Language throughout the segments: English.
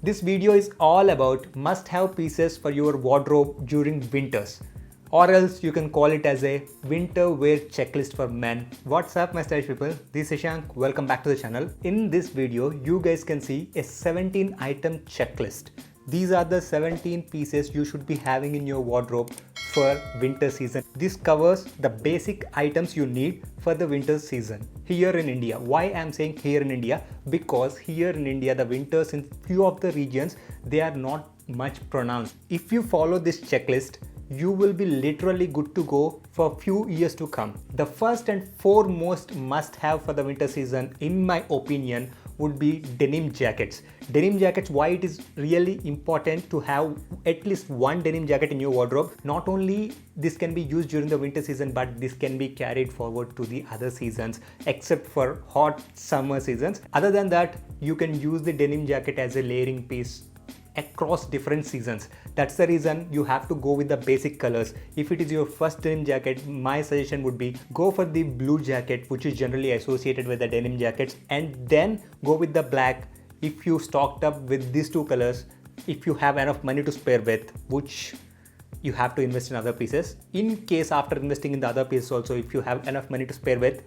This video is all about must-have pieces for your wardrobe during winters, or else you can call it as a winter wear checklist for men. What's up my stylish people, this is Shank, welcome back to the channel. In this video, you guys can see a 17 item checklist. These are the 17 pieces you should be having in your wardrobe for winter season. This covers the basic items you need for the winter season here in India. Why I'm saying here in India? Because here in India the winters in few of the regions, they are not much pronounced. If you follow this checklist, you will be literally good to go for a few years to come. The first and foremost must have for the winter season, in my opinion, would be denim jackets. Denim jackets, why it is really important to have at least one denim jacket in your wardrobe. Not only this can be used during the winter season, but this can be carried forward to the other seasons except for hot summer seasons. Other than that, you can use the denim jacket as a layering piece across different seasons. That's the reason you have to go with the basic colors. If it is your first denim jacket, my suggestion would be go for the blue jacket, which is generally associated with the denim jackets, and then go with the black if you stocked up with these two colors, if you have enough money to spare with, which you have to invest in other pieces. In case after investing in the other pieces also, if you have enough money to spare with,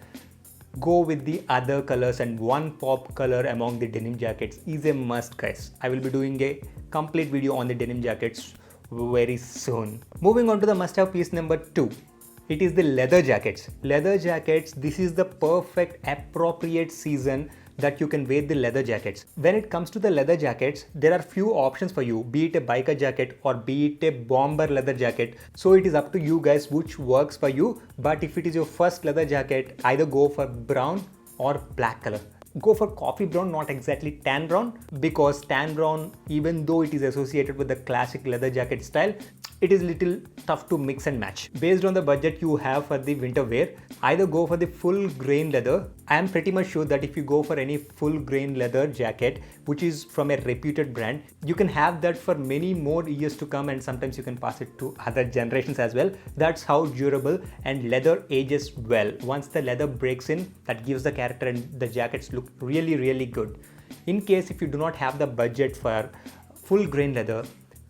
go with the other colors, and one pop color among the denim jackets is a must, guys. I will be doing a complete video on the denim jackets very soon. Moving on to the must-have piece number 2. It is the leather jackets. Leather jackets, this is the perfect appropriate season that you can wear the leather jackets. When it comes to the leather jackets, there are few options for you, be it a biker jacket or be it a bomber leather jacket. So it is up to you guys which works for you. But if it is your first leather jacket, either go for brown or black color. Go for coffee brown, not exactly tan brown, because tan brown, even though it is associated with the classic leather jacket style, it is little tough to mix and match. Based on the budget you have for the winter wear, either go for the full grain leather. I am pretty much sure that if you go for any full grain leather jacket, which is from a reputed brand, you can have that for many more years to come, and sometimes you can pass it to other generations as well. That's how durable and leather ages well. Once the leather breaks in, that gives the character, and the jackets look really good. In case if you do not have the budget for full grain leather,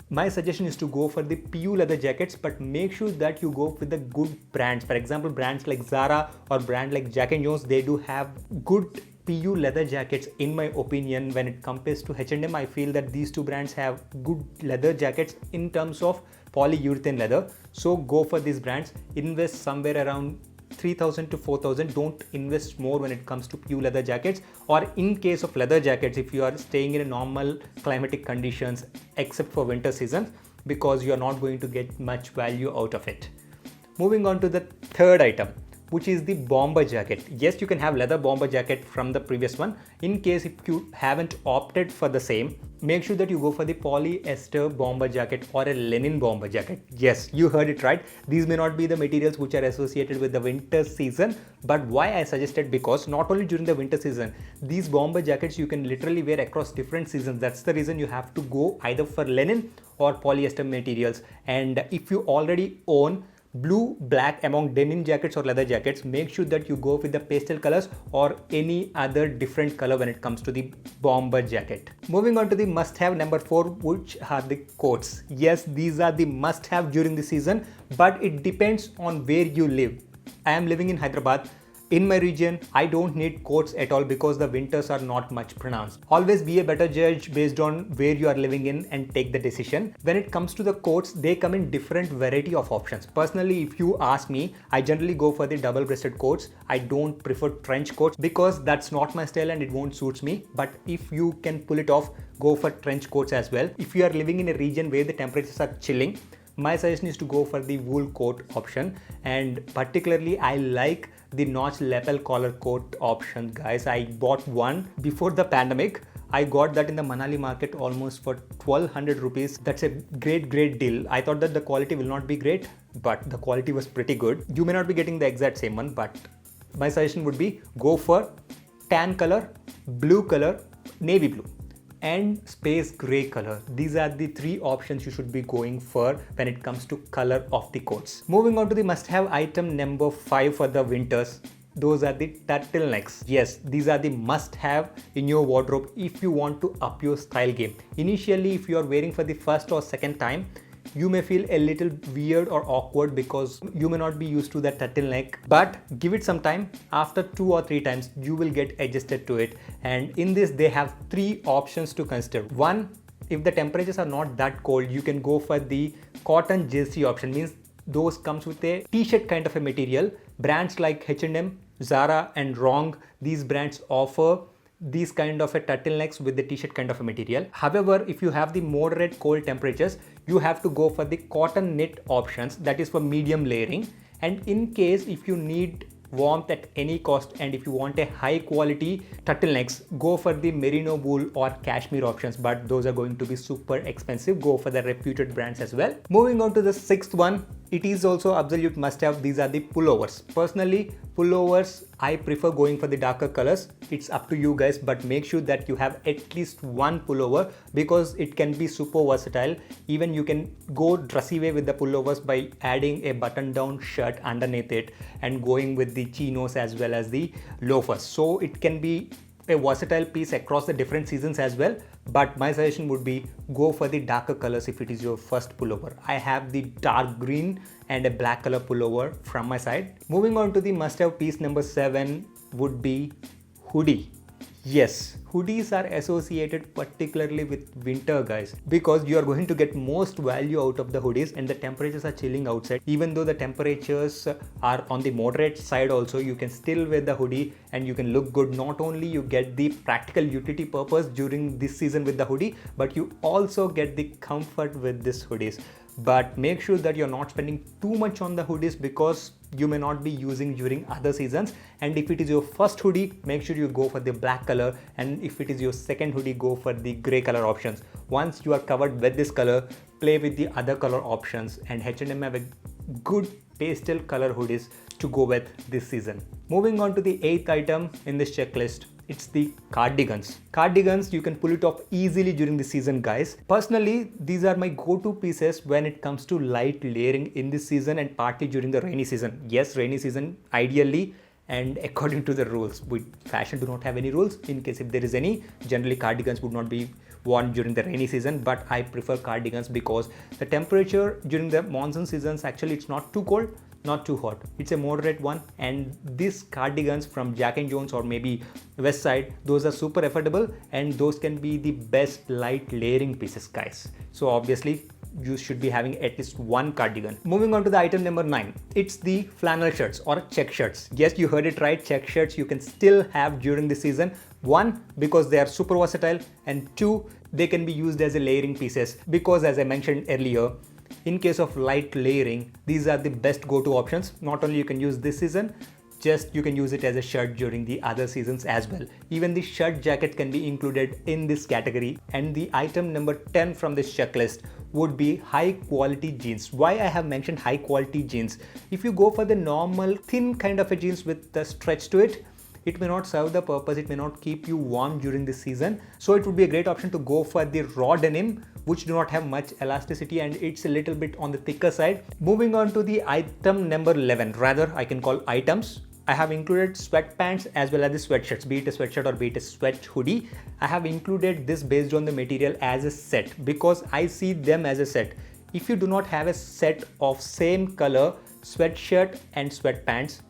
my suggestion is to go for the PU leather jackets, but make sure that you go with the good brands. For example, brands like Zara or brand like Jack & Jones, they do have good PU leather jackets. In my opinion, when it compares to H&M, I feel that these two brands have good leather jackets in terms of polyurethane leather. So go for these brands, invest somewhere around 3,000 to 4,000. Don't invest more when it comes to PU leather jackets. Or in case of leather jackets, if you are staying in a normal climatic conditions except for winter season, because you are not going to get much value out of it. Moving on to the third item, which is the bomber jacket. Yes, you can have leather bomber jacket from the previous one. In case if you haven't opted for the same, make sure that you go for the polyester bomber jacket or a linen bomber jacket. Yes, you heard it right. These may not be the materials which are associated with the winter season, but why I suggested, because not only during the winter season, these bomber jackets you can literally wear across different seasons. That's the reason you have to go either for linen or polyester materials. And if you already own blue, black among denim jackets or leather jackets, make sure that you go with the pastel colors or any other different color when it comes to the bomber jacket. Moving on to the must-have number 4, which are the coats. Yes, these are the must-have during the season, but it depends on where you live. I am living in Hyderabad. In my region, I don't need coats at all because the winters are not much pronounced. Always be a better judge based on where you are living in and take the decision. When it comes to the coats, they come in different variety of options. Personally, if you ask me, I generally go for the double-breasted coats. I don't prefer trench coats because that's not my style and it won't suit me. But if you can pull it off, go for trench coats as well. If you are living in a region where the temperatures are chilling, my suggestion is to go for the wool coat option. And particularly, I like the notch lapel collar coat option, guys. I bought one before the pandemic. I got that in the Manali market almost for 1200 rupees. That's a great deal. I thought that the quality will not be great, but the quality was pretty good. You may not be getting the exact same one, but my suggestion would be go for tan color, blue color, navy blue, and space gray color. These are the 3 options you should be going for when it comes to color of the coats. Moving on to the must-have item number 5 for the winters, those are the turtlenecks. Yes, these are the must have in your wardrobe if you want to up your style game. Initially, if you are wearing for the first or second time, you may feel a little weird or awkward because you may not be used to that turtleneck, but give it some time. After 2 or 3 times you will get adjusted to it, and in this they have 3 options to consider. One, if the temperatures are not that cold, you can go for the cotton jersey option. Means those comes with a t-shirt kind of a material. Brands like H&M, Zara and Wrong, these brands offer these kind of a turtlenecks with the t-shirt kind of a material. However, if you have the moderate cold temperatures, you have to go for the cotton knit options, that is for medium layering. And in case if you need warmth at any cost and if you want a high quality turtlenecks, go for the merino wool or cashmere options, but those are going to be super expensive. Go for the reputed brands as well. Moving on to the sixth one, it is also absolute must have. These are the pullovers. Personally, pullovers, I prefer going for the darker colors. It's up to you guys, but make sure that you have at least one pullover because it can be super versatile. Even you can go dressy way with the pullovers by adding a button down shirt underneath it and going with the chinos as well as the loafers. So it can be a versatile piece across the different seasons as well, but my suggestion would be go for the darker colors if it is your first pullover. I have the dark green and a black color pullover from my side. Moving on to the must have piece number 7 would be hoodie. Yes, hoodies are associated particularly with winter, guys, because you are going to get most value out of the hoodies, and the temperatures are chilling outside. Even though the temperatures are on the moderate side also, you can still wear the hoodie and you can look good. Not only you get the practical utility purpose during this season with the hoodie, but you also get the comfort with this hoodies. But make sure that you're not spending too much on the hoodies because you may not be using during other seasons. And if it is your first hoodie, make sure you go for the black color, and if it is your second hoodie, go for the gray color options. Once you are covered with this color, play with the other color options, and H&M have a good pastel color hoodies to go with this season. Moving on to the 8th item in this checklist, it's the cardigans. Cardigans, you can pull it off easily during the season, guys. Personally, these are my go-to pieces when it comes to light layering in this season and partly during the rainy season. Yes, rainy season ideally and according to the rules. Fashion do not have any rules. In case if there is any, generally cardigans would not be worn during the rainy season, but I prefer cardigans because the temperature during the monsoon seasons, actually it's not too cold, not too hot. It's a moderate one, and these cardigans from Jack and Jones or maybe West Side, those are super affordable and those can be the best light layering pieces, guys. So obviously you should be having at least one cardigan. Moving on to the item number 9, it's the flannel shirts or check shirts. Yes, you heard it right, check shirts you can still have during the season. One, because they are super versatile, and two, they can be used as a layering pieces because, as I mentioned earlier, in case of light layering, these are the best go-to options. Not only you can use this season, just you can use it as a shirt during the other seasons as well. Even the shirt jacket can be included in this category. And the item number 10 from this checklist would be high quality jeans. Why I have mentioned high quality jeans? If you go for the normal thin kind of a jeans with the stretch to it, it may not serve the purpose, it may not keep you warm during the season. So it would be a great option to go for the raw denim, which do not have much elasticity and it's a little bit on the thicker side. Moving on to the item number 11, rather I can call items. I have included sweatpants as well as the sweatshirts, be it a sweatshirt or be it a sweat hoodie. I have included this based on the material as a set because I see them as a set. If you do not have a set of same color sweatshirt and sweatpants,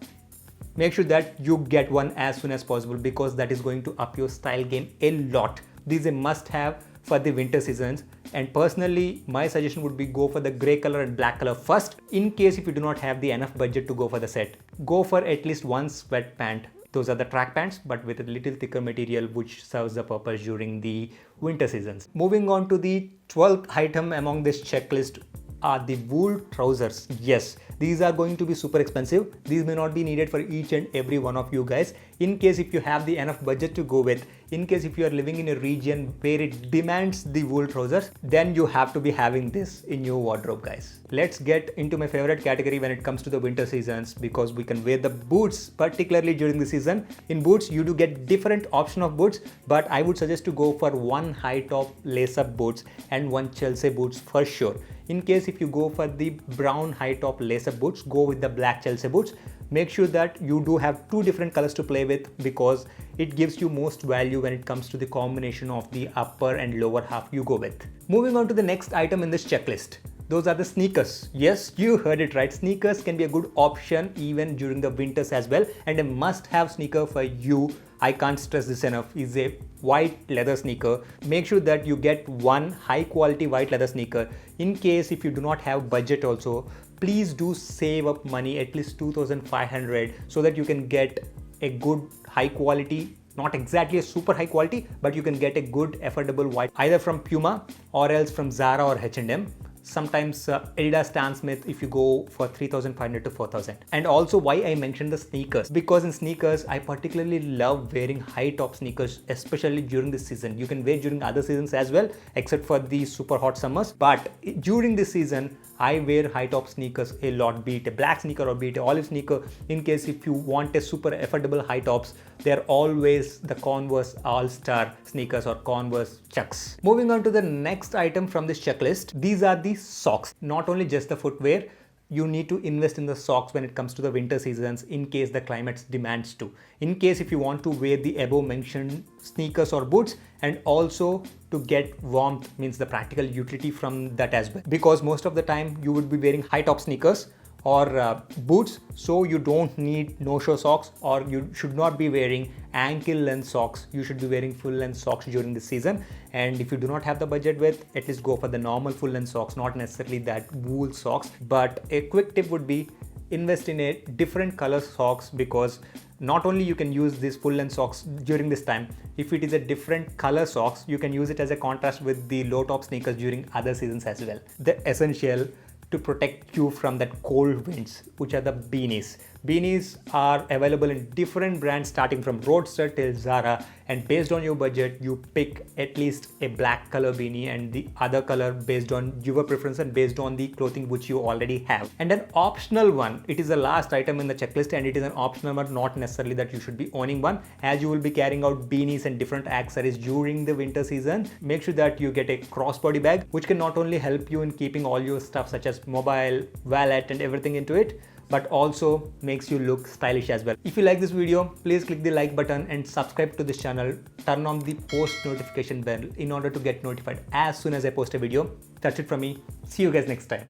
make sure that you get one as soon as possible because that is going to up your style game a lot. This is a must have for the winter seasons, and personally my suggestion would be go for the gray color and black color first. In case if you do not have the enough budget to go for the set, go for at least one sweat pant. Those are the track pants but with a little thicker material which serves the purpose during the winter seasons. Moving on to the 12th item among this checklist are the wool trousers. Yes, these are going to be super expensive. These may not be needed for each and every one of you guys. In case if you have the enough budget to go with, in case if you are living in a region where it demands the wool trousers, then you have to be having this in your wardrobe, guys. Let's get into my favorite category when it comes to the winter seasons, because we can wear the boots, particularly during the season. In boots, you do get different option of boots, but I would suggest to go for one high top lace up boots and one Chelsea boots for sure. In case if you go for the brown high top lace up boots, go with the black Chelsea boots. make sure that you do have two different colors to play with, because it gives you most value when it comes to the combination of the upper and lower half you go with. Moving on to the next item in this checklist. Those are the sneakers. Yes, you heard it right. Sneakers can be a good option even during the winters as well. And a must-have sneaker for you, I can't stress this enough, is a white leather sneaker. Make sure that you get one high quality white leather sneaker. In case if you do not have budget also, please do save up money, at least 2,500, so that you can get a good high quality, not exactly a super high quality, but you can get a good affordable white either from Puma or else from Zara or H&M. Sometimes Adidas, Stan Smith if you go for 3,500 to 4,000. And also why I mentioned the sneakers, because in sneakers I particularly love wearing high top sneakers, especially during this season. You can wear during other seasons as well, except for the super hot summers, but during this season I wear high top sneakers a lot, be it a black sneaker or be it a olive sneaker. In case if you want a super affordable high tops, they're always the Converse All-Star sneakers or Converse Chucks. Moving on to the next item from this checklist, these are the socks. Not only just the footwear, you need to invest in the socks when it comes to the winter seasons in case the climate demands to. In case if you want to wear the above mentioned sneakers or boots, and also to get warmth, means the practical utility from that as well. Because most of the time you would be wearing high top sneakers or boots, so you don't need no-show socks, or you should not be wearing ankle length socks. You should be wearing full length socks during the season. And if you do not have the budget with, at least go for the normal full length socks, not necessarily that wool socks. But a quick tip would be invest in a different color socks, because not only you can use these full length socks during this time, if it is a different color socks, you can use it as a contrast with the low top sneakers during other seasons as well. The essential to protect you from that cold winds, which are the beanies. Beanies are available in different brands starting from Roadster till Zara, and based on your budget you pick at least a black color beanie and the other color based on your preference and based on the clothing which you already have. And an optional one, it is the last item in the checklist, and it is an optional one, not necessarily that you should be owning one, as you will be carrying out beanies and different accessories during the winter season. Make sure that you get a crossbody bag, which can not only help you in keeping all your stuff such as mobile, wallet and everything into it, but also makes you look stylish as well. If you like this video, please click the like button and subscribe to this channel. Turn on the post notification bell in order to get notified as soon as I post a video. That's it from me. See you guys next time.